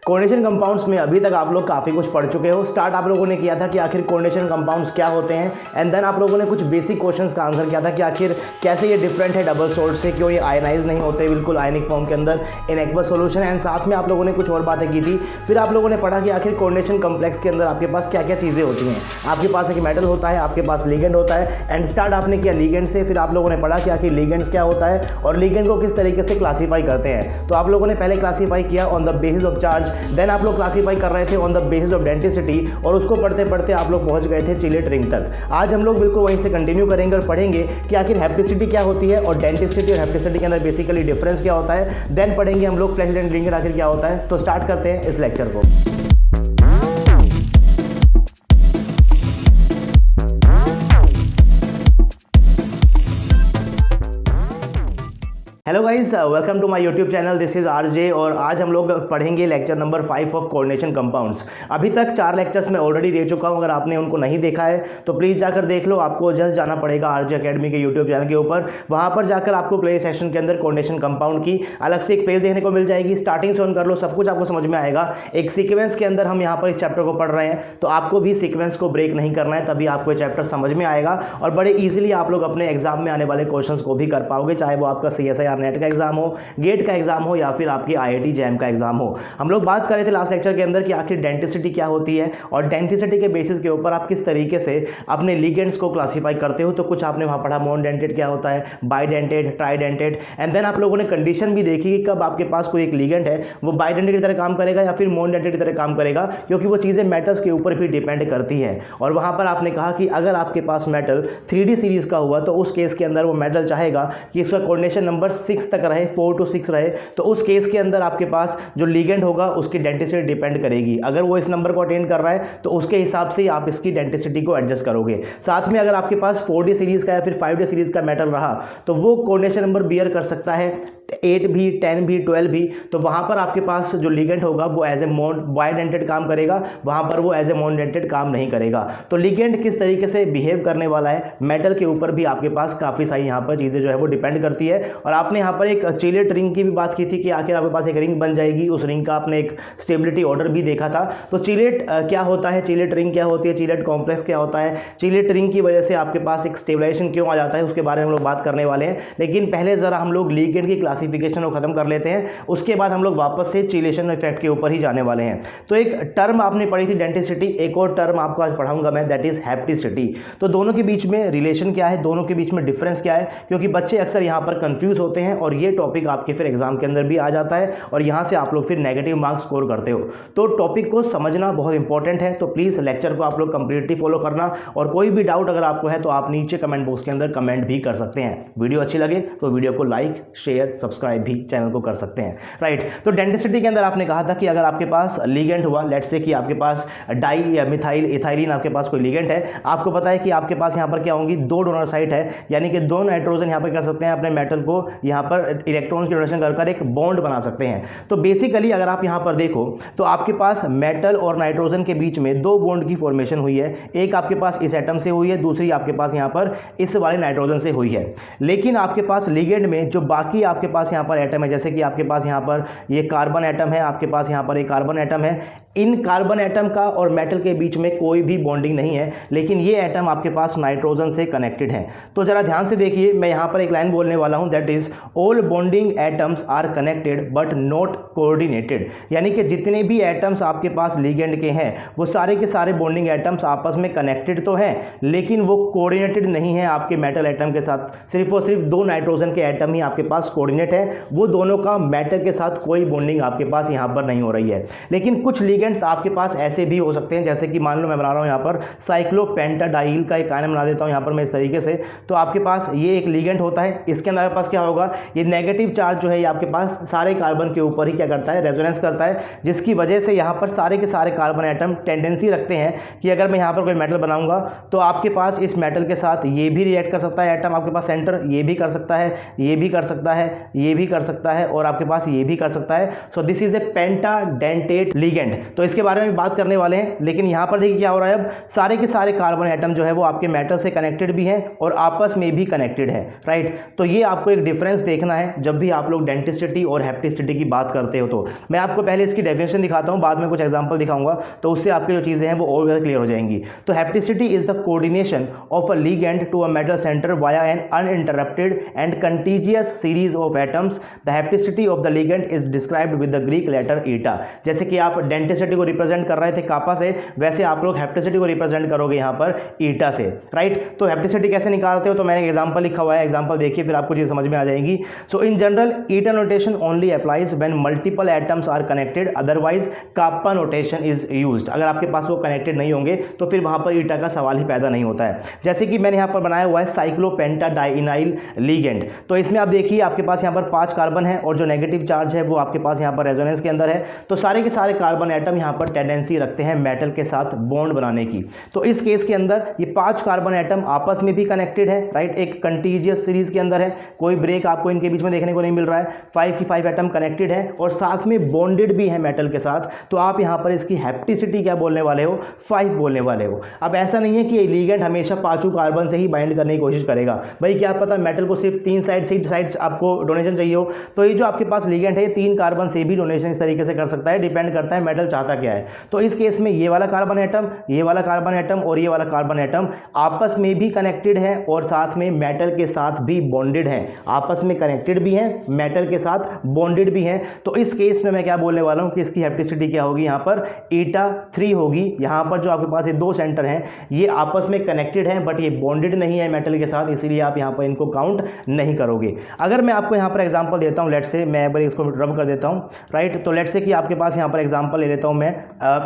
Coordination compounds में अभी तक आप लोग काफ़ी कुछ पढ़ चुके हो। स्टार्ट आप लोगों ने किया था कि आखिर कोऑर्डिनेशन कंपाउंड्स क्या होते हैं, एंड देन आप लोगों ने कुछ बेसिक क्वेश्चंस का आंसर किया था कि आखिर कैसे ये डिफरेंट है डबल सॉल्ट से, क्यों ये आयनाइज नहीं होते बिल्कुल आयनिक फॉर्म के अंदर इन एक्वस सॉल्यूशन। एंड साथ में आप लोगों ने कुछ और बातें की थी। फिर आप लोगों ने पढ़ा कि आखिर कोऑर्डिनेशन कम्प्लेक्स के अंदर आपके पास क्या क्या चीज़ें होती हैं। आपके पास एक मेटल होता है, आपके पास लिगेंड होता है, एंड स्टार्ट आपने किया लिगेंड से। फिर आप लोगों ने पढ़ा कि आखिर लिगेंड्स क्या होता है और लिगेंड को किस तरीके से क्लासीफाई करते हैं। तो आप लोगों ने पहले क्लासीफाई किया on the basis of charge, then आप लोग क्लासीफाई कर रहे थे on the basis of density, और उसको पढ़ते पढ़ते आप लोग पहुंच गए थे चिलेट रिंग तक। आज हम लोग बिल्कुल वहीं से कंटिन्यू करेंगे और पढ़ेंगे कि आखिर हेप्टिसिटी क्या होती है और डेंसिटी और हेप्टिसिटी के अंदर बेसिकली डिफरेंस क्या होता है। देन पढ़ेंगे हम लोग फ्लैश एंड रिंग आखिर क्या होता है। तो स्टार्ट करते हैं इस लेक्चर को। Hello guys, welcome to my YouTube channel. This is RJ और आज हम लोग पढ़ेंगे lecture number 5 of coordination compounds. अभी तक 4 लेक्चर्स मैं ऑलरेडी दे चुका हूं। अगर आपने उनको नहीं देखा है तो प्लीज़ जाकर देख लो। आपको जस्ट जाना पड़ेगा आरजे अकेडमी के यूट्यूब चैनल के ऊपर। वहां पर जाकर आपको प्ले सेक्शन के अंदर कोऑर्डिनेशन कंपाउंड की अलग से एक पेज देखने को मिल जाएगी। स्टार्टिंग से ऑन कर लो, सब कुछ आपको समझ में आएगा। एक सीक्वेंस के अंदर हम यहाँ पर इस चैप्टर को पढ़ रहे हैं, तो आपको भी सीक्वेंस को ब्रेक नहीं करना है, तभी आपको ये चैप्टर समझ में आएगा और बड़े ईजिली आप लोग अपने एग्जाम में आने वाले क्वेश्चन को भी कर पाओगे, चाहे वो आपका CSIR नेट का एग्जाम हो, गेट का एग्जाम हो या फिर आपकी IIT जैम का एग्जाम हो। हम लोग बात कर रहे थे लास्ट लेक्चर के अंदर कि आखिर डेंसिटी क्या होती है और डेंसिटी के बेसिस के ऊपर आप किस तरीके से अपने लिगेंड्स को क्लासिफाई करते हो। तो कुछ आपने वहां पढ़ा मोनोडेंटेड क्या होता है, बाइडेंटेड, ट्राइडेंटेड, एंड देन आप लोगों ने कंडीशन भी देखी कि कब आपके पास कोई एक लिगेंड है वो बाइडेंटेड की तरह काम करेगा या फिर मोनोडेंटेड की तरह काम करेगा, क्योंकि वो चीजें मेटल्स के ऊपर भी डिपेंड करती हैं। और वहां पर आपने कहा कि अगर आपके पास मेटल 3D सीरीज का हुआ तो उस केस के अंदर वो मेटल चाहेगा कि उसका कोऑर्डिनेशन नंबर 6 तक रहे, 4 to 6 रहे। तो उस केस के अंदर आपके पास जो लिगेंड होगा उसकी डेंसिटी डिपेंड करेगी। अगर वो इस नंबर को अटेन कर रहा है तो उसके हिसाब से आप इसकी डेंसिटी को एडजस्ट करोगे। साथ में अगर आपके पास 4D सीरीज का या फिर 5D सीरीज का मेटल रहा तो वो कोऑर्डिनेशन नंबर बियर कर सकता है 8 भी, 10 भी, 12 भी। तो वहां पर आपके पास जो लिगेंड होगा वो एज ए बाइडेंटेड काम करेगा, वहां पर वो एज ए मोनोडेंटेड काम नहीं करेगा। तो लिगेंड किस तरीके से बिहेव करने वाला है मेटल के ऊपर भी आपके पास काफी सारी यहाँ पर चीजें जो है वो डिपेंड करती है। और आपने यहाँ पर एक चिलेट रिंग की भी बात की थी कि आखिर आपके पास एक रिंग बन जाएगी, उस रिंग का आपने एक स्टेबिलिटी ऑर्डर भी देखा था। तो चिलेट क्या होता है, चिलेट रिंग क्या होती है, चिलेट कॉम्प्लेक्स क्या होता है, चिलेट रिंग की वजह से आपके पास एक स्टेबलाइजेशन क्यों आ जाता है, उसके बारे में हम लोग बात करने वाले हैं। लेकिन पहले जरा हम लोग लिगेंड की क्लासिफिकेशन को खत्म कर लेते हैं, उसके बाद हम लोग वापस से चिलेशन इफेक्ट के ऊपर ही जाने वाले हैं। तो एक टर्म आपने पढ़ी थी डेंसिटी, एक और टर्म आपको आज पढ़ाऊंगा मैं, दैट इज हेप्टिसिटी। तो दोनों के बीच में रिलेशन क्या है, दोनों के बीच में डिफरेंस क्या है, क्योंकि बच्चे अक्सर यहाँ पर कंफ्यूज होते हैं और ये टॉपिक आपके फिर एग्जाम के अंदर भी आ जाता है और यहाँ से आप लोग फिर नेगेटिव मार्क्स स्कोर करते हो। तो टॉपिक को समझना बहुत इंपॉर्टेंट है। तो प्लीज लेक्चर को आप लोग कंप्लीटली फॉलो करना और कोई भी डाउट अगर आपको है तो आप नीचे कमेंट बॉक्स के अंदर कमेंट भी कर सकते हैं। वीडियो अच्छी लगे तो वीडियो को लाइक, शेयर, सब्सक्राइब भी चैनल को कर सकते हैं, राइट। तो डेंसिटी के अंदर आपने कहा था कि अगर आपके पास लिगेंड हुआ, लेट्स से कि आपके पास डाई या मिथाइल इथाइलिन आपके पास कोई लिगेंड है, आपको पता है कि आपके पास यहाँ पर क्या होंगी, 2 डोनर साइट है, यानी कि 2 नाइट्रोजन यहाँ पर कर सकते हैं अपने मेटल को यहाँ पर इलेक्ट्रॉन्स की डोनेशन कर एक बॉन्ड बना सकते हैं। तो बेसिकली अगर आप यहाँ पर देखो तो आपके पास मेटल और नाइट्रोजन के बीच में 2 बॉन्ड की फॉर्मेशन हुई है। एक आपके पास इस एटम से हुई है, दूसरी आपके पास यहाँ पर इस वाले नाइट्रोजन से हुई है। लेकिन आपके पास लिगेंड में जो बाकी आपके पास यहाँ पर एटम है, जैसे कि आपके पास यहाँ पर ये कार्बन एटम है, आपके पास यहाँ पर एक कार्बन एटम है, इन कार्बन एटम का और मेटल के बीच में कोई भी बॉन्डिंग नहीं है, लेकिन ये एटम आपके पास नाइट्रोजन से कनेक्टेड है। तो जरा ध्यान से देखिए, मैं यहाँ पर एक लाइन बोलने वाला हूँ, that is all bonding atoms are connected but not coordinated. यानी कि जितने भी एटम्स आपके पास लिगेंड के हैं वो सारे के सारे बॉन्डिंग एटम्स आपस में कनेक्टेड तो हैं, लेकिन वो कोऑर्डिनेटेड नहीं है आपके मेटल एटम के साथ। सिर्फ और सिर्फ 2 नाइट्रोजन के एटम ही आपके पास कोऑर्डिनेट है, वो दोनों का मेटल के साथ कोई बॉन्डिंग आपके पास यहाँ पर नहीं हो रही है। लेकिन कुछ लिगेंड्स आपके पास ऐसे भी हो सकते हैं, जैसे कि मान लो मैं बना रहा हूँ यहाँ पर साइक्लोपेंटाडाइल का एक आयन बना देता हूँ यहाँ पर मैं इस तरीके से। तो आपके पास ये एक लिगेंड होता है, इसके अंदर आपके पास क्या होगा, ये नेगेटिव चार्ज जो है ये आपके पास सारे कार्बन के ऊपर ही क्या करता है, रेजोनेंस करता है, जिसकी वजह से यहाँ पर सारे के सारे कार्बन एटम टेंडेंसी रखते हैं कि अगर मैं यहाँ पर कोई मेटल बनाऊंगा तो आपके पास इस मेटल के साथ ये भी रिएक्ट कर सकता है एटम, आपके पास सेंटर ये भी कर सकता है, ये भी कर सकता है, ये भी कर सकता है और आपके पास ये भी कर सकता है। So this is a pentadentate ligand. तो इसके बारे में बात करने वाले हैं, लेकिन यहाँ पर देखिए क्या हो रहा है, अब सारे के सारे कार्बन एटम जो है वो आपके मेटल से कनेक्टेड भी हैं और आपस में भी कनेक्टेड है, राइट। तो ये आपको एक डिफरेंस देखना है जब भी आप लोग डेंटिसिटी और हेप्टिसिटी की बात करते हो। तो मैं आपको पहले इसकी डेफिनेशन दिखाता हूँ, बाद में कुछ एग्जांपल दिखाऊंगा, तो उससे आपकी जो चीज़ें हैं वो और ज़्यादा क्लियर हो जाएंगी। तो hapticity is the coordination of a ligand to a metal centre via an uninterrupted and contiguous series of atoms. The hapticity of the ligand is described with the Greek letter eta. जैसे कि आप denticity को represent कर रहे थे कापा से, वैसे आप लोग हेप्टिसिटी को रिप्रेजेंट करोगे यहाँ पर ईटा से, राइट। तो हेप्टिसिटी कैसे निकालते हो, तो मैंने एक एग्जांपल लिखा हुआ है, एग्जांपल देखिए फिर आपको चीज़ समझ में आ जाएगी। So in general eta notation only applies when multiple atoms are connected, otherwise kappa notation is used. अगर आपके पास वो कनेक्टेड नहीं होंगे तो फिर वहां पर ईटा का सवाल ही पैदा नहीं होता है। जैसे कि मैंने यहाँ पर बनाया हुआ है साइक्लोपेंटाडाइइनाइल लिगेंड। तो इसमें आप देखिए आपके पास यहाँ पर 5 कार्बन है और जो नेगेटिव चार्ज है वो आपके पास यहाँ पर रेजोनेंस के अंदर है। तो सारे के सारे कार्बन एटम यहाँ पर टेंडेंसी रखते हैं मेटल के साथ बॉन्ड बनाने की। तो इस केस के अंदर ये 5 कार्बन एटम आपस में भी कनेक्टेड है, राइट, एक कंटीजियस सीरीज के अंदर है, कोई ब्रेक आपको इनके बीच में देखने को नहीं मिल रहा है। 5 की 5 एटम कनेक्टेड है और साथ में बॉन्डेड भी है मेटल के साथ। तो आप यहाँ पर इसकी हेप्टिसिटी क्या बोलने वाले हो, 5 बोलने वाले हो। अब ऐसा नहीं है कि ये लिगेंड हमेशा 5 कार्बन से ही बाइंड करने की कोशिश करेगा, भाई क्या पता मेटल को सिर्फ 3 साइड्स आपको डोनेशन चाहिए हो, तो ये जो आपके पास लिगेंड है 3 कार्बन से भी डोनेशन इस तरीके से कर सकता है, डिपेंड करता है मेटल चाहता क्या है। तो इस केस में ये वाला कार्बन एटम, ये वाला कार्बन एटम और ये वाला कार्बन एटम आपस में भी कनेक्टेड है और साथ में मेटल के साथ भी बॉन्डेड है, आपस में कनेक्टेड भी है, मेटल के साथ बॉन्डेड भी है। तो इस केस में मैं क्या बोलने वाला हूं कि इसकी हेप्टिसिटी क्या होगी, यहाँ पर ईटा 3 होगी। यहाँ पर जो आपके पास ये 2 सेंटर हैं ये आपस में कनेक्टेड हैं बट ये बॉन्डेड नहीं है मेटल के साथ, इसीलिए आप यहाँ पर इनको काउंट नहीं करोगे। अगर मैं आपको यहाँ पर एग्जांपल देता हूँ, लेट से मैं एक बार इसको रब कर देता हूँ, राइट। तो लेट से कि आपके पास यहाँ पर एग्जांपल ले लेता हूँ मैं,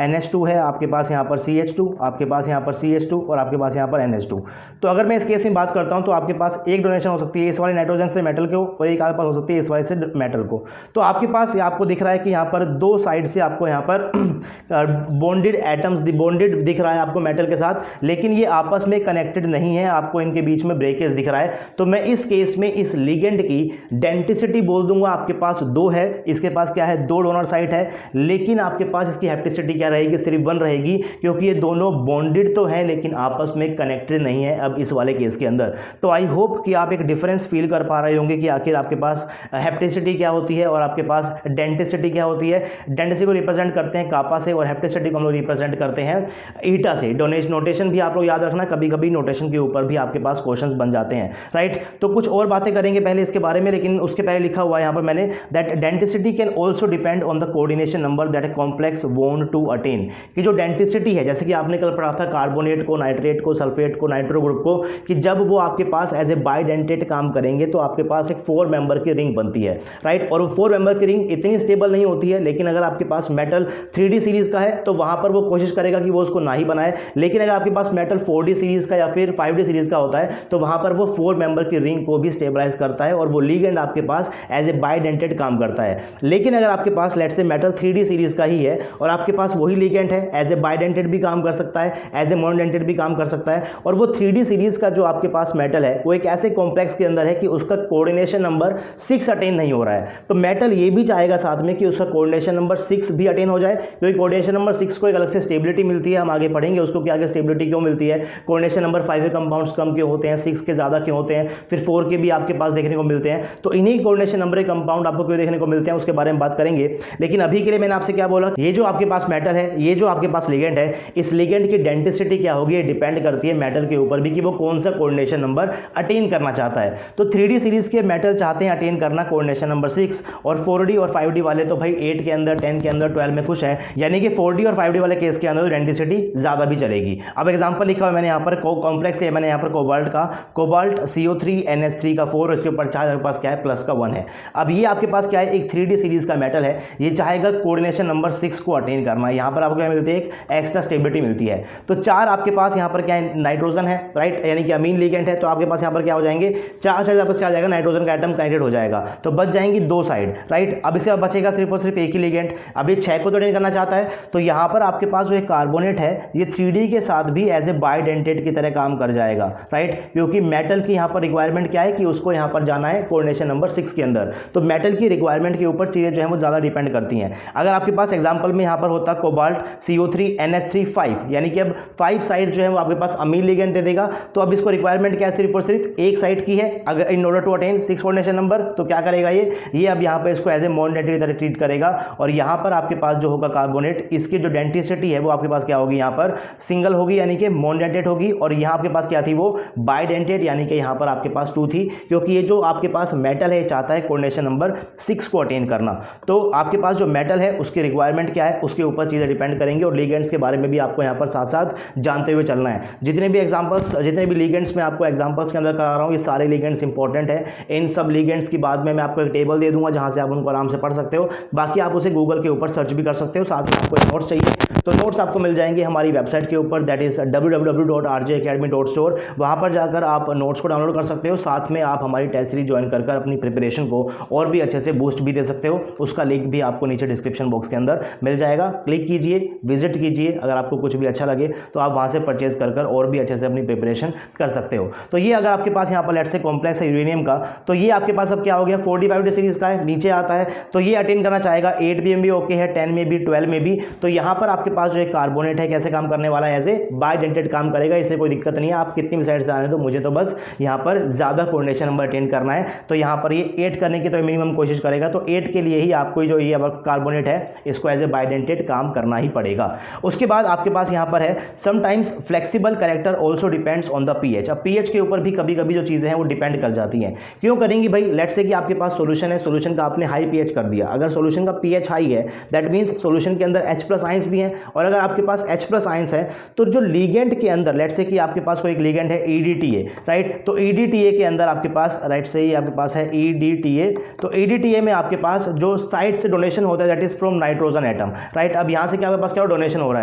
NH2 है, आपके पास यहाँ पर CH2, आपके पास यहाँ पर CH2 और आपके पास यहाँ पर NH2। तो अगर मैं इस केस में बात करता हूँ तो आपके पास एक डोनेशन हो सकती है इस वाले नाइट्रोजन से मेटल को और एक आपके पास हो सकती है इस वाले से मेटल को। तो आपके पास आपको दिख रहा है कि यहाँ पर 2 साइड से आपको यहाँ पर बॉन्डेड एटम्स बॉन्डेड दिख रहा है आपको मेटल के साथ, लेकिन ये आपस में कनेक्टेड नहीं है, आपको इनके बीच में ब्रेकेज दिख रहा है। तो मैं इस केस में इस लिगेंड की डेंटिसिटी बोल दूंगा आपके पास 2 है, इसके पास क्या है 2 डोनर साइट है, लेकिन आपके पास इसकी हेप्टिसिटी क्या रहेगी, सिर्फ 1 रहेगी, क्योंकि ये दोनों बॉन्डेड तो है लेकिन आपस में कनेक्टेड नहीं है अब इस वाले केस के अंदर। तो आई होप कि आप एक डिफरेंस फील कर पा रहे होंगे कि आखिर आपके पास हेप्टिसिटी क्या होती है और आपके पास डेंटिसिटी क्या होती है। डेंटिसिटी को रिप्रेजेंट करते हैं कापा से और हेप्टिसिटी को हम लोग रिप्रेजेंट करते हैं ईटा से। नोटेशन भी आप लोग याद रखना, कभी कभी नोटेशन के ऊपर भी आपके पास क्वेश्चंस बन जाते हैं, राइट। तो कुछ और बातें करेंगे पहले इसके बारे में, लेकिन उसके पहले लिखा हुआ है यहाँ पर मैंने that denticity can also depend on the coordination number that a complex want to attain. कि जो डेंटिसिटी है, जैसे कि आपने कल पढ़ा था कार्बोनेट को, नाइट्रेट को, सल्फेट को, नाइट्रो ग्रुप को, कि जब वो आपके पास एज ए बाइडेंटेट काम करेंगे तो आपके पास एक 4 मेंबर की रिंग बनती है, राइट। और वो 4 मेंबर की रिंग इतनी स्टेबल नहीं होती है, लेकिन अगर आपके पास मेटल 3D सीरीज का है तो वहां पर वो कोशिश करेगा कि वो उसको ना ही बनाए, लेकिन अगर आपके पास मेटल 4D सीरीज का या फिर 5D सीरीज का होता है तो वहां पर वो 4 मेंबर की रिंग को भी स्टेबलाइज करता है और वो लिगेंड आपके पास एज ए बाइडेंटेट काम करता है। लेकिन अगर आपके पास लेट से मेटल 3D सीरीज का ही है और आपके पास वही लिगेंड है, एज ए बाइडेंटेट भी काम कर सकता है, एज ए मोनोडेंटेट भी काम कर सकता है, और वो 3D सीरीज का जो आपके पास मेटल है वो एक ऐसे कॉम्प्लेक्स के अंदर है कि उसका कोऑर्डिनेशन नंबर 6 अटेन नहीं हो रहा है, तो मेटल ये भी चाहेगा साथ में कि उसका कोऑर्डिनेशन नंबर 6 भी अटेन हो जाए, क्योंकि कोऑर्डिनेशन नंबर 6 को एक अलग से स्टेबिलिटी मिलती है, हम आगे पढ़ेंगे उसको कि आगे स्टेबिलिटी क्यों मिलती है। कोऑर्डिनेशन नंबर 5 के कंपाउंड्स कम क्यों होते हैं, 6 के ज़्यादा क्यों होते हैं, फिर 4 के भी आपके पास देखने को मिलते हैं, तो इन्हीं कोऑर्डिनेशन नंबर के कंपाउंड आपको क्यों देखने को मिलते हैं उसके बारे में बात करेंगे। लेकिन अभी के लिए मैंने आपसे क्या बोला, ये जो आपके पास मेटल है, ये जो आपके पास लिगेंड है, इस लिगेंड की डेंटिसिटी क्या होगी, ये डिपेंड करती है मेटल के ऊपर भी कि वो कौन सा कोऑर्डिनेशन नंबर अटेन करना चाहता है। तो 3D सीरीज के मेटल चाहते हैं अटेन करना कोऑर्डिनेशन नंबर 6, और 4D और 5D वाले तो भाई 8 के अंदर, 10 के अंदर, 12 में खुश हैं, यानी कि 4D और 5D वाले केस के अंदर डेंटिसिटी ज़्यादा भी चलेगी। अब एग्जांपल लिखा हुआ मैंने यहाँ पर कॉम्प्लेक्स है, मैंने यहाँ पर कोबाल्ट का, कोबाल्ट CO3 NH3 का 4, इसके ऊपर चार्ज आपके पास क्या है प्लस का 1 है। अब ये आपके पास क्या है, एक 3D सीरीज का मेटल है, ये चाहेगा कोऑर्डिनेशन नंबर 6 को अटेन करना, यहाँ पर आपको क्या मिलती है, एक एक्स्ट्रा स्टेबिलिटी मिलती है। तो 4 आपके पास यहाँ पर क्या है, नाइट्रोजन है, राइट, यानी कि अमीन लिगेंड है, तो आपके पास यहाँ पर क्या हो जाएंगे, 4 साइड आपके क्या आ जाएगा, नाइट्रोजन का एटम कनेक्टेड हो जाएगा, तो बच जाएंगी 2 साइड, राइट। अब इसके बाद बचेगा सिर्फ और सिर्फ एक ही लिगेंड। अब ये 6 को तो अटेन करना चाहता है, तो यहाँ पर आपके पास जो एक कार्बोनेट है ये 3D के साथ भी एज ए बाइडेंटेट की तरह काम कर जाएगा, राइट, क्योंकि मेटल की यहाँ पर रिक्वायरमेंट क्या है कि उसको यहाँ पर जाना है कोऑर्डिनेशन नंबर 6 के अंदर। तो मेटल की रिक्वायरमेंट के ऊपर चीज़ें जो है वो ज़्यादा डिपेंड करती हैं। अगर आपके पास एग्जाम्पल में यहाँ पर होता कोबाल्ट CO3 NH3 5, यानी कि अब 5 साइड जो है वो आपके पास अमीन लिगेंड दे देगा। तो अब इसको रिक्वायरमेंट क्या है, सिर्फ और सिर्फ एक साइड की है। अगर in order to attain 6 coordination number, तो क्या करेगा ये अब यहाँ पे इसको एज ए मॉनडेटरी तरह ट्रीट करेगा। और यहाँ पर आपके पास जो होगा कार्बोनेट, इसकी जो डेंटिसिटी है वो आपके पास क्या होगी, यहाँ पर सिंगल होगी यानी कि मॉनडेटेड होगी। और यहाँ आपके पास क्या थी, वो बाइडेंटेड, यानी कि यहाँ पर आपके पास 2 थी, क्योंकि ये जो आपके पास मेटल है चाहता है कोऑर्डिनेशन नंबर 6 को अटेन करना। तो आपके पास जो मेटल है उसकी रिक्वायरमेंट क्या है, उसके ऊपर चीज़ें डिपेंड करेंगी। और लिगेंड्स के बारे में भी आपको यहाँ पर साथ साथ जानते हुए चलना है। जितने भी लिगेंड्स मैं आपको एग्जांपल्स के अंदर करा रहा हूँ, ये सारे लिगेंड्स इंपॉर्टेंट है। इन सब लिगेंड्स की बाद में मैं आपको एक टेबल दे दूंगा जहाँ से आप उनको आराम से पढ़ सकते हो। बाकी आप उसे गूगल के ऊपर सर्च भी कर सकते हो। साथ में आपको नोट्स चाहिए तो नोट्स आपको मिल जाएंगे हमारी वेबसाइट के ऊपर, दैट इज www.rjacademy.store। वहाँ पर जाकर आप नोट्स को डाउनलोड कर सकते हो। साथ में आप हमारी टेस्ट सीरीज ज्वाइन कर अपनी प्रिपरेशन को और भी अच्छे से बूस्ट भी दे सकते हो। उसका लिंक भी आपको नीचे डिस्क्रिप्शन बॉक्स के अंदर मिल जाएगा। क्लिक कीजिए, विजिट कीजिए। अगर आपको कुछ भी अच्छा लगे तो आप वहाँ से परचेज कर और भी अच्छे से अपनी प्रिपरेशन कर सकते हो। तो ये अगर आपके पास यहाँ पर लेट्स से कॉम्प्लेक्स है यूरेनियम का, तो ये आपके पास अब क्या हो गया, 45 सीरीज का है, नीचे आता है। तो ये अटेंड करना चाहेगा। 8 में भी ओके है, 10 में भी, 12 में भी। तो यहाँ पर आपके पास जो एक कार्बोनेट है कैसे काम करने वाला है, एज ए बाइडेंटेड काम करेगा। इससे कोई दिक्कत नहीं है, आप कितनी भी साइड से आने दो, मुझे तो बस यहाँ पर ज़्यादा कोऑर्डिनेशन नंबर अटेंड करना है। तो यहाँ पर ये 8 करने की तो मिनिमम कोशिश करेगा। तो 8 के लिए ही आपको जो ये कार्बोनेट है इसको एज ए बाइडेंटेड काम करना ही पड़ेगा। उसके बाद आपके पास यहाँ पर है sometimes flexible character also depends on the pH. अब पीएच के ऊपर भी कभी कभी जो चीज़ें हैं वो डिपेंड कर जाती हैं। क्यों करेंगी भाई, लेट्स से कि आपके पास सॉल्यूशन है, सॉल्यूशन का आपने हाई पीएच कर दिया। अगर सॉल्यूशन का पीएच हाई है दैट मींस सॉल्यूशन के अंदर H+ आयंस भी हैं। और अगर आपके पास H+ आयंस है तो जो लिगेंड के अंदर लेट्स से कि आपके पास कोई एक लिगेंड है EDTA, राइट। तो EDTA के अंदर आपके पास राइट से ही आपके पास है EDTA। तो EDTA में आपके पास जो साइड से डोनेशन होता है that is from nitrogen atom, right. अब यहाँ से क्या आपके पास क्या डोनेशन हो रहा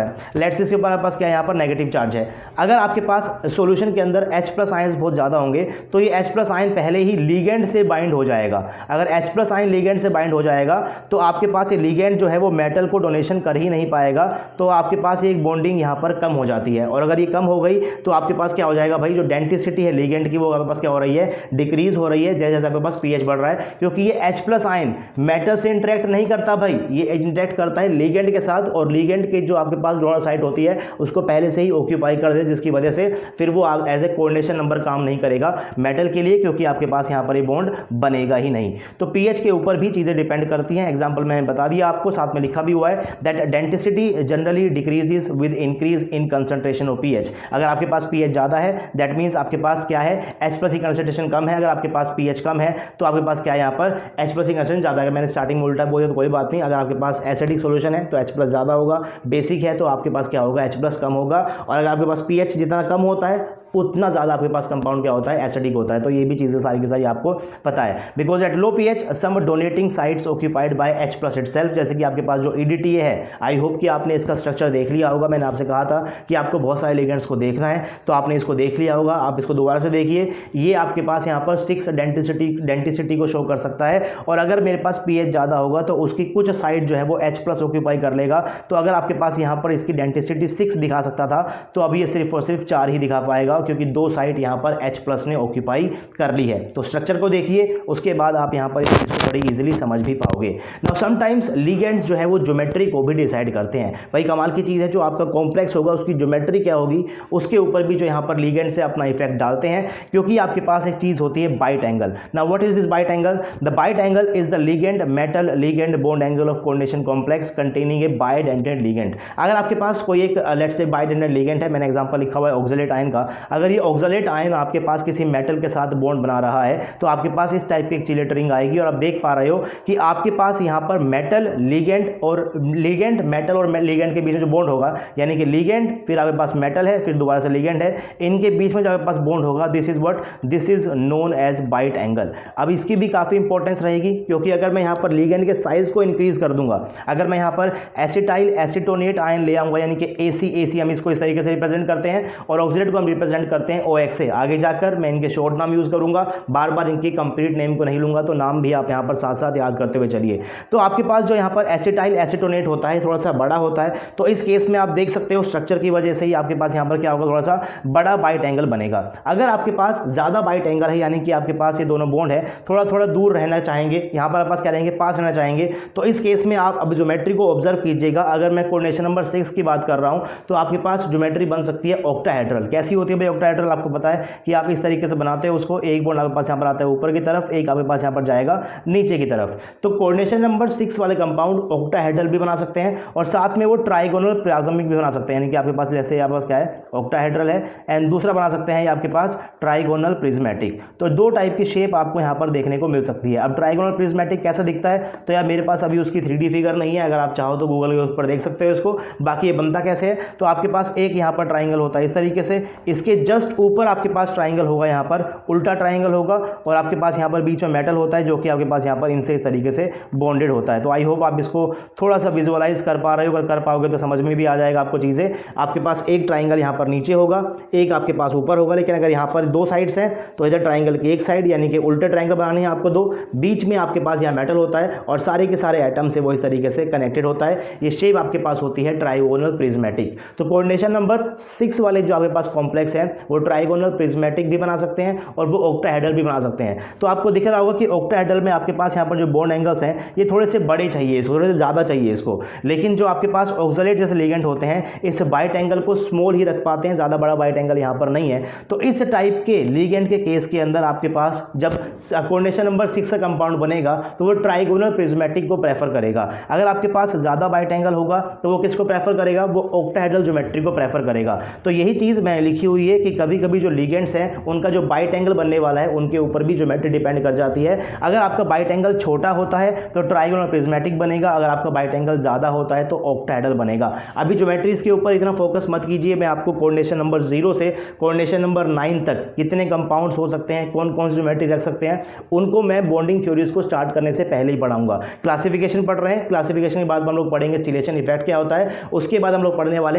है, लेट्स इसके ऊपर आपके पास क्या है, यहाँ पर नेगेटिव चार्ज है। अगर आपके पास सॉल्यूशन के अंदर H+ आयंस बहुत ज़्यादा होंगे तो ये H+ आयन पहले ही लिगेंड से बाइंड हो जाएगा। अगर H+ आयन लिगेंड से बाइंड हो जाएगा तो आपके पास ये लिगेंड जो है वो मेटल को डोनेशन कर ही नहीं पाएगा। तो आपके पास एक बॉन्डिंग यहाँ पर कम हो जाती है। और अगर ये कम हो गई तो आपके पास क्या हो जाएगा भाई, जो डेंटिसिटी है लिगेंड की वो आपके पास क्या हो रही है, डिक्रीज हो रही है जैसे जैसे आपके पास पीएच बढ़ रहा है। क्योंकि ये H+ आयन मेटल से इंटरेक्ट नहीं करता भाई, ये इंटरेक्ट करता है लिगेंड के साथ। और लिगेंड के जो आपके पास डोनर साइट होती है उसको पहले से ही ऑक्यूपाई कर दे, जिसकी वजह से फिर वो एज ए कोऑर्डिनेशन नंबर काम नहीं करेगा मेटल के लिए, क्योंकि आपके पास यहाँ पर ये बॉन्ड बनेगा ही नहीं। तो पीएच के ऊपर भी चीज़ें डिपेंड करती हैं। एग्जाम्पल मैंने बता दिया आपको, साथ में लिखा भी हुआ है that denticity generally decreases with increase in concentration of pH. अगर आपके पास पीएच ज़्यादा है दैट मीन्स आपके पास क्या है, H+ की कंसंट्रेशन कम है। अगर आपके पास पीएच कम है तो आपके पास क्या है, यहाँ पर H+ की कंसंट्रेशन ज़्यादा है। मैंने स्टार्टिंग में उल्टा बोला तो कोई बात नहीं। अगर आपके पास एसिडिक सॉल्यूशन है तो H+ ज़्यादा होगा, बेसिक है तो आपके पास क्या होगा, H+ कम होगा। और अगर आपके पास पीएच जितना कम होता है उतना ज़्यादा आपके पास कंपाउंड क्या होता है, एसिडिक होता है। तो ये भी चीज़ें सारी की सारी आपको पता है। Because at low pH some donating sites occupied by H+ itself. जैसे कि आपके पास जो EDTA है, आई होप कि आपने इसका स्ट्रक्चर देख लिया होगा। मैंने आपसे कहा था कि आपको बहुत सारे लिगेंड्स को देखना है, तो आपने इसको देख लिया होगा। आप इसको दोबारा से देखिए, ये आपके पास यहाँ पर 6 डेंटिसिटी को शो कर सकता है। और अगर मेरे पास पीएच ज़्यादा होगा तो उसकी कुछ साइड जो है वो H+ ऑक्यूपाई कर लेगा। तो अगर आपके पास यहाँ पर इसकी डेंटिसिटी 6 दिखा सकता था तो अब ये सिर्फ और सिर्फ 4 ही दिखा पाएगा, क्योंकि 2 साइड यहाँ पर H+ ने ऑक्यूपाई कर ली है। तो स्ट्रक्चर को देखिए, उसके बाद आप यहाँ पर इसको बड़ी इजीली समझ भी पाओगे। नाउ समटाइम्स लिगेंड्स जो है वो ज्योमेट्री को भी डिसाइड करते हैं। भाई कमाल की चीज़ है, जो आपका कॉम्प्लेक्स होगा उसकी ज्योमेट्री क्या होगी उसके ऊपर भी जो यहाँ पर लिगेंड से अपना इफेक्ट डालते हैं। क्योंकि आपके पास एक चीज़ होती है bite angle. Now what is this bite angle, the bite angle is the ligand metal ligand bond angle of coordination complex containing a bidentate ligand. अगर आपके पास कोई एक लेट्स से बाइडेंटेड लिगेंड है, मैंने एग्जांपल लिखा हुआ है ऑक्सलेट आयन का। अगर ये ऑक्सलेट आयन आपके पास किसी मेटल के साथ बॉन्ड बना रहा है तो आपके पास इस टाइप की एक चिलेटरिंग आएगी। और आप देख पा रहे हो कि आपके पास यहाँ पर मेटल लिगेंड और लिगेंड मेटल और लिगेंड के बीच में जो बॉन्ड होगा, यानी कि लिगेंड फिर आपके पास मेटल है फिर दोबारा से लिगेंड है, इनके बीच में जो आपके पास बॉन्ड होगा this is what, this is known as bite angle. अब इसकी भी काफ़ी इंपॉर्टेंस रहेगी, क्योंकि अगर मैं यहाँ पर लिगेंड के साइज को इंक्रीज कर दूंगा, अगर मैं यहाँ पर एसिटाइल एसीटोनेट आयन ले आऊंगा, यानी कि AC हम इसको इस तरीके से रिप्रेजेंट करते हैं, और ऑक्सीडेट को हम रिप्रेजेंट रिप्रेजेंट करते हैं OX से। आगे जाकर मैं इनके शॉर्ट नाम यूज़ करूंगा, बार बार इनकी कंप्लीट नेम को नहीं लूंगा, तो नाम भी आप यहाँ पर साथ साथ याद करते हुए चलिए। तो आपके पास जो यहाँ पर एसिटाइल एसीटोनेट होता है थोड़ा सा बड़ा होता है, तो इस केस में आप देख सकते हो स्ट्रक्चर की वजह से ही आपके पास यहाँ पर क्या होगा, थोड़ा सा बड़ा बाइट एंगल बनेगा। अगर आपके पास ज़्यादा बाइट एंगल है, यानी कि आपके पास ये दोनों बॉन्ड है थोड़ा थोड़ा दूर रहना चाहेंगे, यहाँ पर आप पास क्या रहेंगे, पास रहना चाहेंगे, तो इस केस में आप अब ज्योमेट्री को ऑब्जर्व कीजिएगा। अगर मैं कोऑर्डिनेशन नंबर 6 की बात कर रहा हूँ तो आपके पास ज्योमेट्री बन सकती है ऑक्टाहेड्रल। कैसी होती है भाई ऑक्टाहेड्रल, आपको पता है कि आप इस तरीके से बनाते हो उसको, एक बॉन्ड आपके पास यहाँ पर आता है ऊपर की तरफ, एक आपके पास यहाँ पर जाएगा नीचे की तरफ। तो कोऑर्डिनेशन नंबर 6 वाले कंपाउंड ऑक्टाहेड्रल भी बना सकते हैं और साथ में वो ट्राइगोनल प्रिज्मिक भी बना सकते हैं, यानी कि आपके पास जैसे आपके पास क्या है, ऑक्टाहेड्रल है, एंड दूसरा बना सकते हैं आपके पास ट्राइगोनल प्रिज्मेटिक। तो दो टाइप की शेप आपको यहाँ पर देखने को मिल सकती है। अब ट्राइगोनल प्रिज्मेटिक कैसा दिखता है, तो यार मेरे पास अभी उसकी 3D फिगर नहीं है, अगर आप चाहो तो गूगल के ऊपर देख सकते हो इसको। बाकी ये बनता कैसे है, तो आपके पास एक यहाँ पर ट्राइंगल होता है इस तरीके से, इसके जस्ट ऊपर आपके पास ट्राइंगल होगा, यहाँ पर उल्टा ट्राइंगल होगा, और आपके पास यहाँ पर बीच में मेटल होता है जो कि आपके पास यहाँ पर इनसे इस तरीके से बॉन्डेड होता है। तो आई होप आप इसको थोड़ा सा विजुअलाइज कर पा रहे हो, अगर कर पाओगे तो समझ में भी आ जाएगा आपको चीज़ें। आपके पास एक ट्राइंगल यहाँ पर नीचे होगा, एक आपके पास ऊपर होगा, लेकिन अगर यहाँ पर दो साइड्स हैं तो इधर ट्राइंगल की एक साइड यानी कि उल्टे ट्राइंगल बनाने हैं आपको दो, बीच में आपके पास यहाँ मेटल होता है और सारे के सारे एटम से वो इस तरीके से कनेक्टेड होता है। ये शेप आपके पास होती है ट्राइगोनल प्रिज्मेटिक। तो कोऑर्डिनेशन नंबर 6 वाले जो आपके पास कॉम्प्लेक्स हैं वो ट्राइगोनल प्रिज्मेटिक भी बना सकते हैं और वो ऑक्टाहेड्रल भी बना सकते हैं। तो आपको दिख रहा होगा कि ऑक्टाहेड्रल में आपके पास यहाँ पर जो बॉन्ड एंगल्स हैं ये थोड़े से बड़े चाहिए, थोड़े से ज़्यादा चाहिए इसको, लेकिन जो आपके पास ऑक्सलेट जैसे लिगेंड होते हैं इस बाइट एंगल को स्मॉल ही रख पाते हैं, ज़्यादा बड़ा बाइट एंगल यहाँ पर नहीं है। तो इस टाइप के लिगेंड के केस के अंदर आपके पास जब कोऑर्डिनेशन नंबर 6 का कंपाउंड बनेगा तो वो ट्राइगोनल प्रिज्मेटिक को प्रेफर करेगा। अगर आपके पास ज़्यादा बाइट एंगल होगा तो वो किसको प्रेफर करेगा, वो ऑक्टाहेड्रल ज्योमेट्री को प्रेफर करेगा। तो यही चीज़ मैंने लिखी हुई है कि कभी कभी जो लिगेंड्स हैं उनका जो बाइट एंगल बनने वाला है उनके ऊपर भी ज्योमेट्री डिपेंड कर जाती है। अगर आपका बाइट एंगल छोटा होता है तो ट्राइगोनल प्रिज्मेटिक बनेगा, अगर आपका बाइट एंगल ज़्यादा होता है तो ऑक्टाहेड्रल बनेगा। अभी ज्योमेट्रीज के ऊपर इतना फोकस मत कीजिए, मैं आपको कोऑर्डिनेशन नंबर 0 से कोऑर्डिनेशन नंबर 9 तक कितने कंपाउंड्स हो सकते हैं, कौन कौन सी ज्योमेट्री रख सकते हैं, उनको मैं बॉन्डिंग थ्योरीज को स्टार्ट करने से पहले ही पढ़ाऊंगा। क्लासिफिकेशन पढ़ रहे हैं, क्लासिफिकेशन के बाद हम लोग पढ़ेंगे चिलेशन इफेक्ट क्या होता है, उसके बाद हम लोग पढ़ने वाले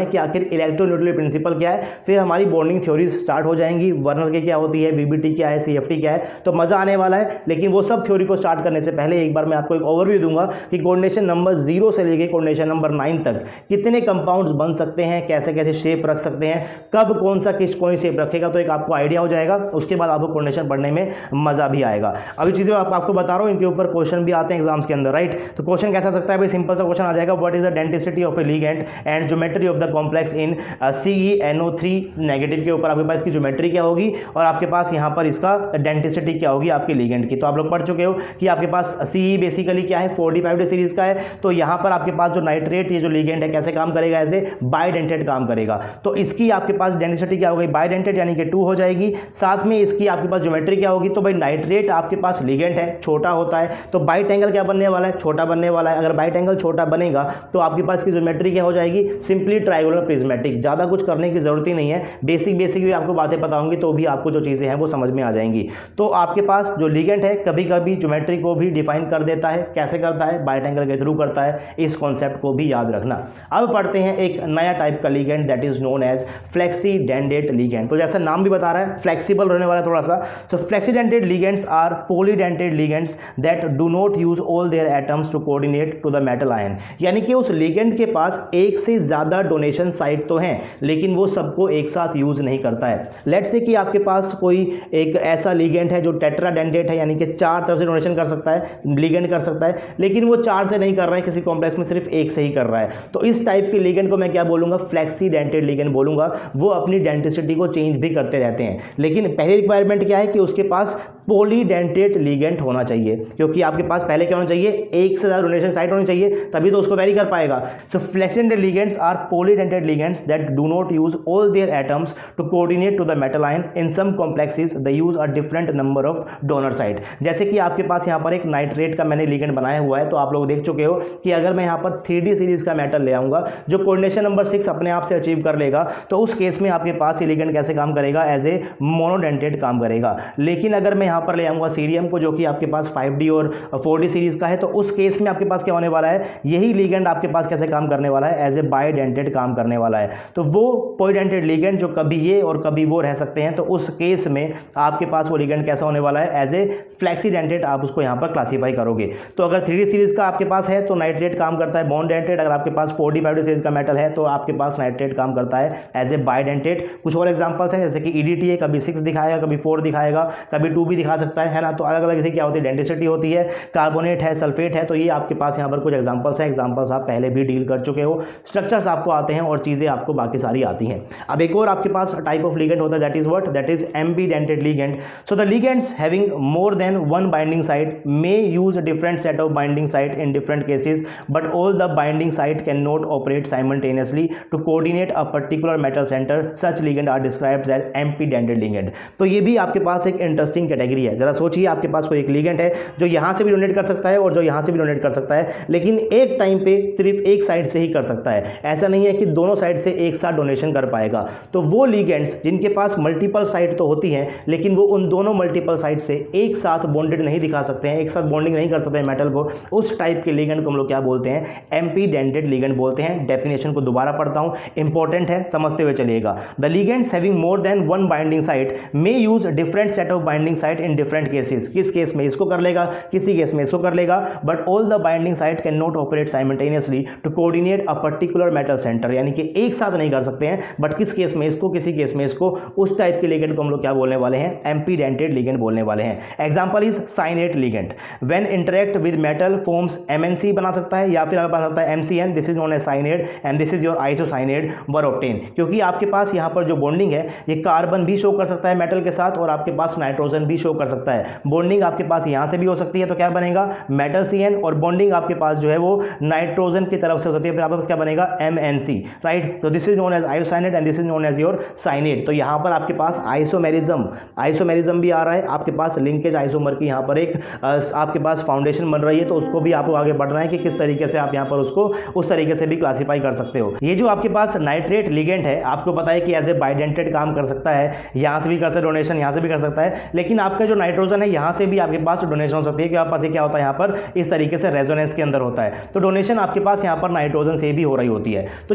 हैं कि आखिर इलेक्ट्रोन्यूट्रल प्रिंसिपल क्या है, फिर हमारी बॉन्डिंग थ्योरीज स्टार्ट हो जाएंगी, वर्नर के क्या होती है, VBT क्या है, CFT क्या है, तो मजा आने वाला है। लेकिन वो सब थ्योरी को स्टार्ट करने से पहले एक बार मैं आपको एक ओवरव्यू दूंगा कि कोऑर्डिनेशन नंबर 0 से लेकर कोऑर्डिनेशन नंबर 9 तक कितने कंपाउंड्स बन सकते हैं, कैसे कैसे शेप रख सकते हैं, कब कौन सा किस कोई शेप रखेगा, तो एक आपको आइडिया हो जाएगा। उसके बाद आपको कोऑर्डिनेशन पढ़ने में मजा भी आएगा। अभी चीजें आपको बता रहा हूं, इनके ऊपर क्वेश्चन भी आते हैं एग्जाम्स के अंदर, राइट। तो क्वेश्चन कैसा सकता है भाई, सिंपल सा क्वेश्चन आ जाएगा, what is the density of A ligand and geometry of the complex in CeNO3 negative के ऊपर आपके पास इसकी ज्योमेट्री क्या होगी और आपके पास यहाँ पर इसका डेंसिटी क्या होगी आपके लिगेंड की। तो आप लोग पढ़ चुके हो कि आपके पास CE बेसिकली क्या है, 45 सीरीज का है। तो यहाँ पर आपके पास जो नाइट्रेट ये जो लिगेंड है कैसे काम करेगा, ऐसे बाइडेंटेड काम करेगा। तो इसकी आपके पास डेंसिटी क्या होगी, बाइडेंटेड यानी कि 2 हो जाएगी। साथ में इसकी आपके पास ज्योमेट्री क्या होगी, तो भाई नाइट्रेट आपके पास लिगेंड है, छोटा होता है, तो बाइट एंगल क्या बनने वाला है, छोटा बनने वाला है। अगर बाइट एंगल छोटा बनेगा तो आपके पास की ज्योमेट्री क्या हो जाएगी, सिंपली ट्राइगोनल प्रिज्मेटिक। ज़्यादा कुछ करने की जरूरत ही नहीं है, बेसिक भी आपको बातें पता होंगी तो भी आपको जो चीज़ें हैं वो समझ में आ जाएंगी। तो आपके पास जो लिगेंड है कभी कभी ज्योमेट्री को भी डिफाइन कर देता है, कैसे करता है, बाइट एंगल के थ्रू करता है। इस कॉन्सेप्ट को भी याद रखना। अब पढ़ते हैं एक नया टाइप का ligand that is known as flexidentate ligand. तो जैसा नाम भी बता रहा है फ्लेक्सिबल रहने वाला थोड़ा सा। So flexidentate ligands are polydentate ligands that do not use all their atoms to coordinate to the metal ion. यानी कि उस लिगेंड के पास एक से ज्यादा डोनेशन साइट तो हैं लेकिन वो सबको एक साथ यूज नहीं करता है। लेट्स से कि आपके पास कोई एक ऐसा लिगेंड है जो टेट्राडेंडेट है, यानी कि 4 तरफ से डोनेशन कर सकता है, लिगेंड कर सकता है, लेकिन वो 4 से नहीं कर रहा है, किसी कॉम्प्लेक्स में सिर्फ एक से ही कर रहा है। तो इस टाइप के लिगेंड को मैं क्या बोलूंगा, फ्लेक्सीडेंटेड लिगेंड बोलूंगा। वो अपनी डेंसिटी को चेंज भी करते रहते हैं, लेकिन पहली रिक्वायरमेंट क्या है कि उसके पास पॉलीडेंटेट लिगेंड होना चाहिए, क्योंकि आपके पास पहले क्या होना चाहिए, एक से ज्यादा डोनेशन साइट होनी चाहिए, तभी तो उसको वेरी कर पाएगा। So flexidentate ligands are polydentate ligands that do not use all their atoms to coordinate to the metal ion. In some complexes they use a different number of donor site. जैसे कि आपके पास यहाँ पर एक nitrate का मैंने ligand बनाया हुआ है, तो आप लोग देख चुके हो कि अगर मैं यहाँ पर 3D सीरीज का मेटल ले आऊंगा जो कोऑर्डिनेशन नंबर 6 अपने आप से अचीव कर लेगा, तो उस केस में आपके पास ये लिगेंड कैसे काम करेगा, एज ए मोनोडेंटेड काम करेगा। लेकिन अगर मैं यहाँ यहाँ पर ले आऊँगा सीरियम को, जो कि आपके पास 5D और 4D सीरीज़ का है। तो उस केस में आपके पास क्या होने वाला है, यही लिगेंड आपके पास कैसे काम करने वाला है, एज ए बाइडेंटेड काम करने वाला है। तो वो पॉइडेंटेड लिगेंड जो कभी ये और कभी वो रह सकते हैं, तो उस केस में आपके पास वो लिगेंड कैसा होने वाला है, एज ए फ्लेक्सीडेंटेड आप उसको यहाँ पर क्लासीफाई करोगे। तो अगर 3D सीरीज का आपके पास है तो नाइट्रेट काम करता है बॉन्डेंटेड, अगर आपके पास 4D 5D सीरीज का मेटल है तो आपके पास नाइट्रेट काम करता है एज ए बाइडेंटेड। कुछ और एग्जांपल्स हैं जैसे कि EDTA कभी 6 दिखाएगा, कभी 4 दिखाएगा, कभी 2 भी दिखा सकता है ना। तो अलग अलग इसे क्या होती है, डेंसिटी होती है, कार्बोनेट है, सल्फेट है। तो ये आपके पास यहाँ पर कुछ एग्जांपल्स हैं, एग्जांपल्स आप पहले भी डील कर चुके हो, स्ट्रक्चर्स आपको आते हैं और चीज़ें आपको बाकी सारी आती हैं। अब एक और आपके पास टाइप ऑफ लिगेंड होता है, that is what, that is एम्बीडेंटेड ligand. So the ligands having more than one binding site may use different set of binding site in different cases, but all the binding site cannot operate simultaneously to coordinate a particular metal center. Such ligand are described as empty-dented ligand. तो ये भी आपके पास एक interesting category है। जरा सोचिए, आपके पास कोई एक लिगेंड है जो यहाँ से भी डोनेट कर सकता है और जो यहाँ से भी डोनेट कर सकता है, लेकिन एक टाइम पे सिर्फ एक साइड से ही कर सकता है। ऐसा नहीं है कि दोनों साइड से एक साथ डोनेशन कर पाएगा। तो वो लिगेंड्स जिनके पास मल्टीपल साइट तो होती हैं, लेकिन वो उन दोनों मल्टीपल साइट से एक साथ बॉन्डेड नहीं दिखा सकते हैं, एक साथ बॉन्डिंग नहीं कर सकते हैं मेटल को, उस टाइप के लिगेंड को हम लोग क्या बोलते हैं, एम्पीडेंटेड लिगेंड बोलते हैं। डेफिनेशन को दोबारा पढ़ता हूं, इंपॉर्टेंट है, समझते हुए चलिएगा। The ligands having more than one binding site may use different set of binding site in different cases. किस केस में इसको कर लेगा, किसी केस में इसको कर लेगा, but all the binding site can not operate simultaneously to coordinate a particular metal centre, यानी कि एक साथ नहीं कर सकते हैं, बट किस केस में इसको, किसी केस में इसको। उस टाइप के लिगेंड को हम लोग क्या बोलने वाले हैं, एम्पीडेंटेड लिगेंड बोलने वाले हैं। Example is cyanate ligand, when interact with metal forms MnC बना सकता है, या फिर आपके पास होता है MCN, this is known as cyanide and this is your isocyanide वर ऑप्टेन। क्योंकि आपके पास यहाँ पर जो बॉन्डिंग है ये कार्बन भी शो कर सकता है मेटल के साथ, और आपके पास नाइट्रोजन भी शो कर सकता है। बॉन्डिंग आपके पास यहाँ से भी हो सकती है, तो क्या बनेगा, मेटल CN, और बॉन्डिंग आपके पास जो है वो नाइट्रोजन की तरफ से हो सकती है, फिर आपके पास क्या बनेगा, MnC, राइट। तो this is known as isocyanide and this is known as your cyanide. तो यहाँ पर आपके पास आइसोमेरिज्म भी आ रहा है, आपके पास लिंकेज आइसोमर की यहाँ पर एक आपके पास फाउंडेशन बन रही है, तो उसको भी आपको आगे बढ़ना है कि किस तरीके से आप यहाँ पर उसको उस तरीके से भी क्लासिफाई कर सकते हो। ये जो आपके पास नाइट्रेट लिगेंड है, आपको पता है कि एज ए बाइडेंटेड काम कर सकता है, यहाँ से भी कर सकता है डोनेशन, यहाँ से भी कर सकता है, लेकिन आपका जो नाइट्रोजन है यहाँ से भी आपके पास डोनेशन हो सकती है, कि आपके पास क्या होता है, यहाँ पर इस तरीके से रेजोनेंस के अंदर होता है, तो डोनेशन आपके पास यहाँ पर नाइट्रोजन से भी हो रही होती है। तो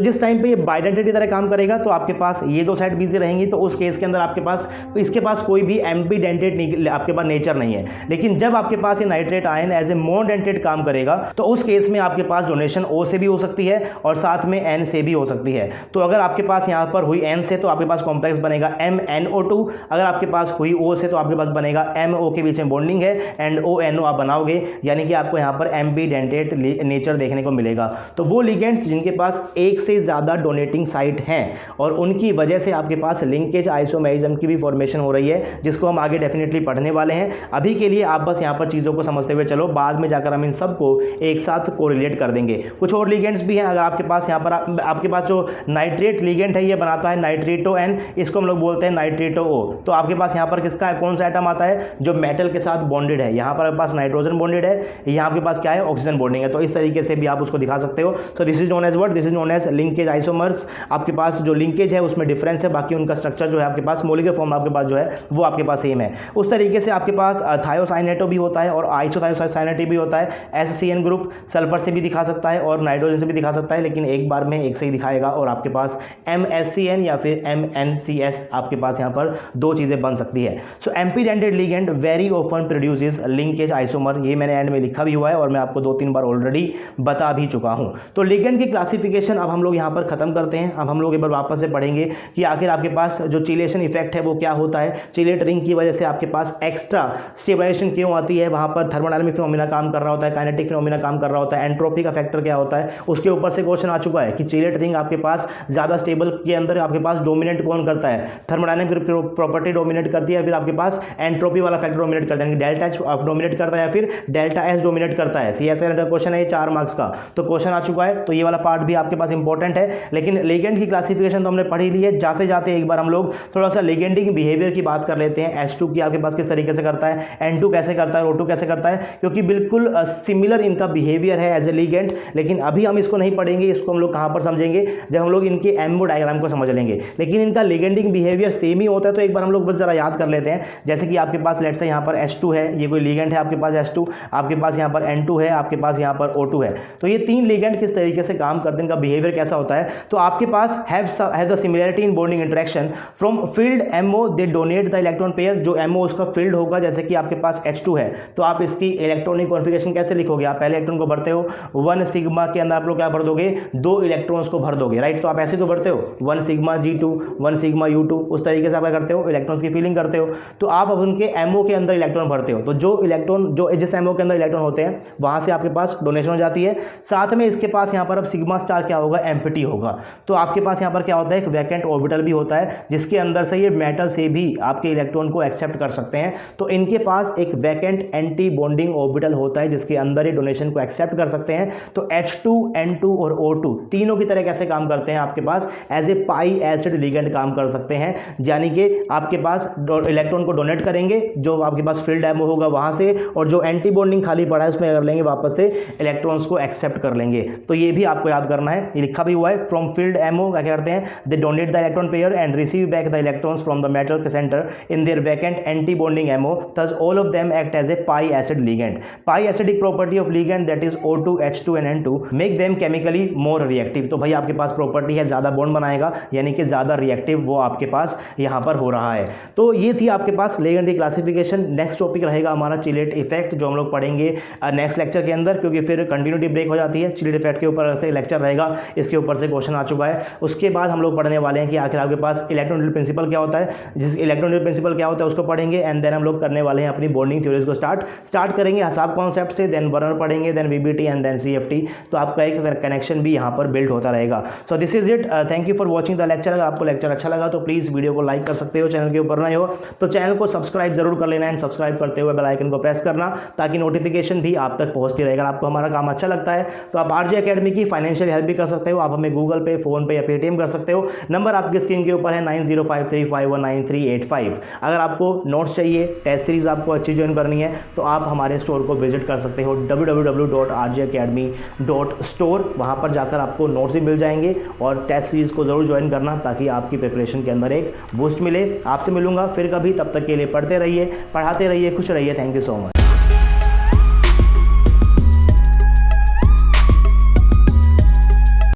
जिस टाइम पे ये बाइडेंटेड की तरह काम करेगा, तो आपके पास ये दो साइड बिजी रहेंगी, तो उस केस के अंदर आपके पास इसके पास कोई भी एम्पीडेंटेड आपके पास नेचर नहीं है। लेकिन जब आपके पास ये नाइट्रेट आयन एज ए मोनडेंटेड काम करेगा, तो उस केस में आपके पास डोनेशन O से भी हो सकती है और साथ में N से भी हो सकती है। तो अगर आपके पास यहाँ पर हुई N से, तो आपके पास कॉम्प्लेक्स बनेगा MnO2, अगर आपके पास हुई O से, तो आपके पास बनेगा MO के बीच में बॉन्डिंग है एंड ONO आप बनाओगे, यानी कि आपको यहाँ पर एम्पीडेंटेड नेचर देखने को मिलेगा। तो वो लिगेंड्स जिनके पास एक से ज़्यादा डोनेटिंग साइट हैं और उनकी वजह से आपके पास लिंकेज आइसोमेरिज्म की भी फॉर्मेशन हो रही है, जिसको हम आगे डेफिनेटली पढ़ने वाले हैं। अभी के लिए आप बस यहाँ पर चीज़ों को समझते हुए चलो, बाद में जाकर हम इन सबको एक साथ कोरिलेट कर देंगे। कुछ और लिगेंड्स भी हैं, अगर आपके पास यहाँ पर आपके पास जो नाइट्रेट लिगेंड है ये बनाता है नाइट्रेटो N, इसको हम लोग बोलते हैं नाइट्रेटो O। तो आपके पास यहाँ पर किसका कौन सा एटम आता है, जो मेटल के साथ बॉन्डेड है, यहाँ पर आपके पास नाइट्रोजन बॉन्डेड है, यहाँ आपके पास क्या है, ऑक्सीजन बॉन्डिंग है। तो इस तरीके से भी आप उसको दिखा सकते हो। तो this is known as what, this is known as linkage isomers. आपके पास जो लिंकेज है उसमें डिफरेंस है, बाकी उनका स्ट्रक्चर जो है आपके पास मॉलिक्यूलर फॉर्म आपके पास जो है वो आपके पास सेम है। उस तरीके से आपके पास थायोसाइनेटो भी होता है और आइसोथायोसाइनेट भी होता है। SCN ग्रुप सल्फर से भी दिखा सकता है और नाइट्रोजन से भी दिखा सकता है, लेकिन एक बार में एक से ही दिखाएगा। और आपके पास MSCN या फिर MNCS आपके पास यहाँ पर दो चीज़ें बन सकती है। So ambidentate ligand very often produces linkage isomer, ये मैंने एंड में लिखा भी हुआ है और मैं आपको 2-3 बार ऑलरेडी बता भी चुका हूँ। तो लिगेंड की क्लासिफिकेशन अब हम लोग यहाँ पर खत्म करते हैं। अब हम लोग एक बार वापस से पढ़ेंगे कि आखिर आपके पास जो चिलेशन इफेक्ट है वो क्या होता है। चिलेट रिंग की वजह से आपके पास एक्स्ट्रा स्टेबलाइजेशन क्यों आती है, वहाँ पर थर्मोडायनामिक फिनोमिना काम कर रहा होता है, काइनेटिक फिनोमिना काम कर रहा होता है, एंट्रोपी का फैक्टर क्या होता है, उसके ऊपर से क्वेश्चन आ चुका है कि चिलेट रिंग आपके पास ज़्यादा स्टेबल के अंदर आपके पास डोमिनेट कौन करता है, थर्मोडायनामिक प्रॉपर्टी डोमिनेट करती है, फिर आपके पास एंट्रोपी वाला फैक्टर डोमिनेट करता है, डेल्टा एच डोमिनेट करता है या फिर डेल्टा एस डोमिनेट करता है। CSIR का क्वेश्चन है, 4 मार्क्स का, तो क्वेश्चन आ चुका है। तो ये वाला पार्ट भी आपके पास इंपॉर्टेंट है। लेकिन लिगेंड की क्लासिफिकेशन तो हमने पढ़ी ली है, जाते जाते एक बार हम लोग थोड़ा सा लिगेंडिंग बिहेवियर की बात कर लेते हैं। H2 की आपके पास किस तरीके से करता है, N2 कैसे करता है, O2 कैसे करता है, क्योंकि बिल्कुल सिमिलर इनका बिहेवियर है एज ए लिगेंड। लेकिन अभी हम इसको नहीं पढ़ेंगे, इसको हम लोग कहाँ पर समझेंगे, जब हम लोग इनके एमओ डायग्राम को समझ लेंगे। लेकिन इनका लिगेंडिंग बिहेवियर सेम ही होता है। तो एक बार हम लोग बस जरा याद कर लेते हैं। जैसे कि आपके पास लेट से यहाँ पर H2 है, ये कोई लिगेंड है आपके पास H2, आपके पास यहाँ पर N2 है, आपके पास यहाँ पर O2 है। तो ये 3 लिगेंड किस तरीके से काम करते हैं, इनका बिहेवियर कैसा होता है। तो आपके पास have the similarity in bonding interaction from filled MO they donate the electron pair. जो MO उसका फील्ड होगा, जैसे कि आपके पास H2 है तो आप इसकी इलेक्ट्रॉनिक कॉन्फ़िगरेशन कैसे लिखोगे, आप पहले इलेक्ट्रॉन को भरते हो 1 सिग्मा के अंदर आप लोग क्या भर दोगे, 2 इलेक्ट्रॉन्स को भर दोगे, राइट। तो आप ऐसे तो भरते हो 1 सिग्मा G2 1 सिग्मा U2, उस तरीके से आप क्या करते हो, इलेक्ट्रॉन्स की फिलिंग करते हो। तो आप अब उनके MO के अंदर इलेक्ट्रॉन भरते हो, तो जो इलेक्ट्रॉन जो जिस MO के अंदर इलेक्ट्रॉन होते हैं वहां से आपके पास डोनेशन हो जाती है। साथ में इसके पास यहाँ पर अब सिग्मा स्टार क्या होगा, एम्प्टी होगा। तो आपके पास यहाँ पर क्या होता है, एक वैकेंट ऑर्बिटल भी होता है जिसके अंदर से ये मेटल से भी आपके इलेक्ट्रॉन को एक्सेप्ट कर सकते हैं। तो इनके पास एक वैकेंट एंटी बॉन्डिंग ऑर्बिटल होता है जिसके अंदर ये डोनेशन को एक्सेप्ट कर सकते हैं। तो H2 N2 और O2 तीनों की तरह कैसे काम करते हैं, आपके पास as a pi acid ligand काम कर सकते हैं, यानी कि आपके पास इलेक्ट्रॉन को डोनेट करेंगे जो आपके पास फील्ड एमओ होगा वहां से, और जो एंटी बॉन्डिंग खाली पड़ा है उसमें कर लेंगे वापस से इलेक्ट्रॉन्स को एक्सेप्ट कर लेंगे। तो ये भी आपको याद करना है, ये लिखा भी हुआ है फ्रॉम फील्ड एमओ क्या करते हैं, they donate the electron pair and receive back the electrons from the metal centre in their vacant antibonding MO, thus all of them act as a pi acid ligand. Pi acidic property of ligand that is O2 H2 and N2 make them chemically more reactive। तो भाई आपके पास property है ज्यादा bond बनाएगा, यानी कि ज्यादा reactive वो आपके पास यहां पर हो रहा है। तो ये थी आपके पास लिगेंड की क्लासिफिकेशन। नेक्स्ट टॉपिक रहेगा हमारा चिलेट इफेक्ट, जो हम लोग पढ़ेंगे नेक्स्ट लेक्चर के अंदर, क्योंकि फिर कंटिन्यूटी ब्रेक हो जाती है। चिलेट इफेक्ट के ऊपर से लेक्चर रहेगा, इसके ऊपर से क्वेश्चन आ चुका है। उसके बाद हम लोग पढ़ने वाले हैं कि आखिर आपके पास इलेक्ट्रोनिक प्रिंसिपल क्या होता है, जिस इलेक्ट्रोनिक प्रिंसिपल क्या होता है उसको पढ़ेंगे। एंड देन हम लोग करने वाले हैं अपनी बॉन्डिंग थ्योरीज को स्टार्ट करेंगे हसाब कॉन्सेप्ट से, देन बर्नर पढ़ेंगे, then VBT and then CFT. तो आपका एक कनेक्शन भी यहाँ पर बिल्ड होता रहेगा। सो this is it, thank you for watching the lecture. अगर आपको लेक्चर अच्छा लगा तो प्लीज़ वीडियो को लाइक कर सकते हो, चैनल के ऊपर नए हो तो चैनल को सब्सक्राइब जरूर कर लेना, एंड सब्सक्राइब करते हुए बेल आइकन को प्रेस करना ताकि नोटिफिकेशन भी आप तक पहुंचती रहेगा। अगर आपको हमारा काम अच्छा लगता है तो आप आरजे एकेडमी की फाइनेंशियल हेल्प भी कर सकते हो। आप हमें गूगल पे, फोन पे या पेटीएम कर सकते हो। नंबर आपकी स्क्रीन के ऊपर है 9053519385। अगर आपको नोट्स चाहिए, टेस्ट सीरीज आपको अच्छी ज्वाइन करनी है तो आप हमारे स्टोर को विजिट कर सकते हो www.rjacademy.store। वहाँ पर जाकर आपको नोट्स भी मिल जाएंगे, और टेस्ट सीरीज को ज़रूर ज्वाइन करना ताकि आपकी प्रिपरेशन के अंदर एक बूस्ट मिले। आपसे मिलूंगा फिर कभी, तब तक के लिए पढ़ते रहिए, पढ़ाते रहिए, खुश रहिए। Thank you so much.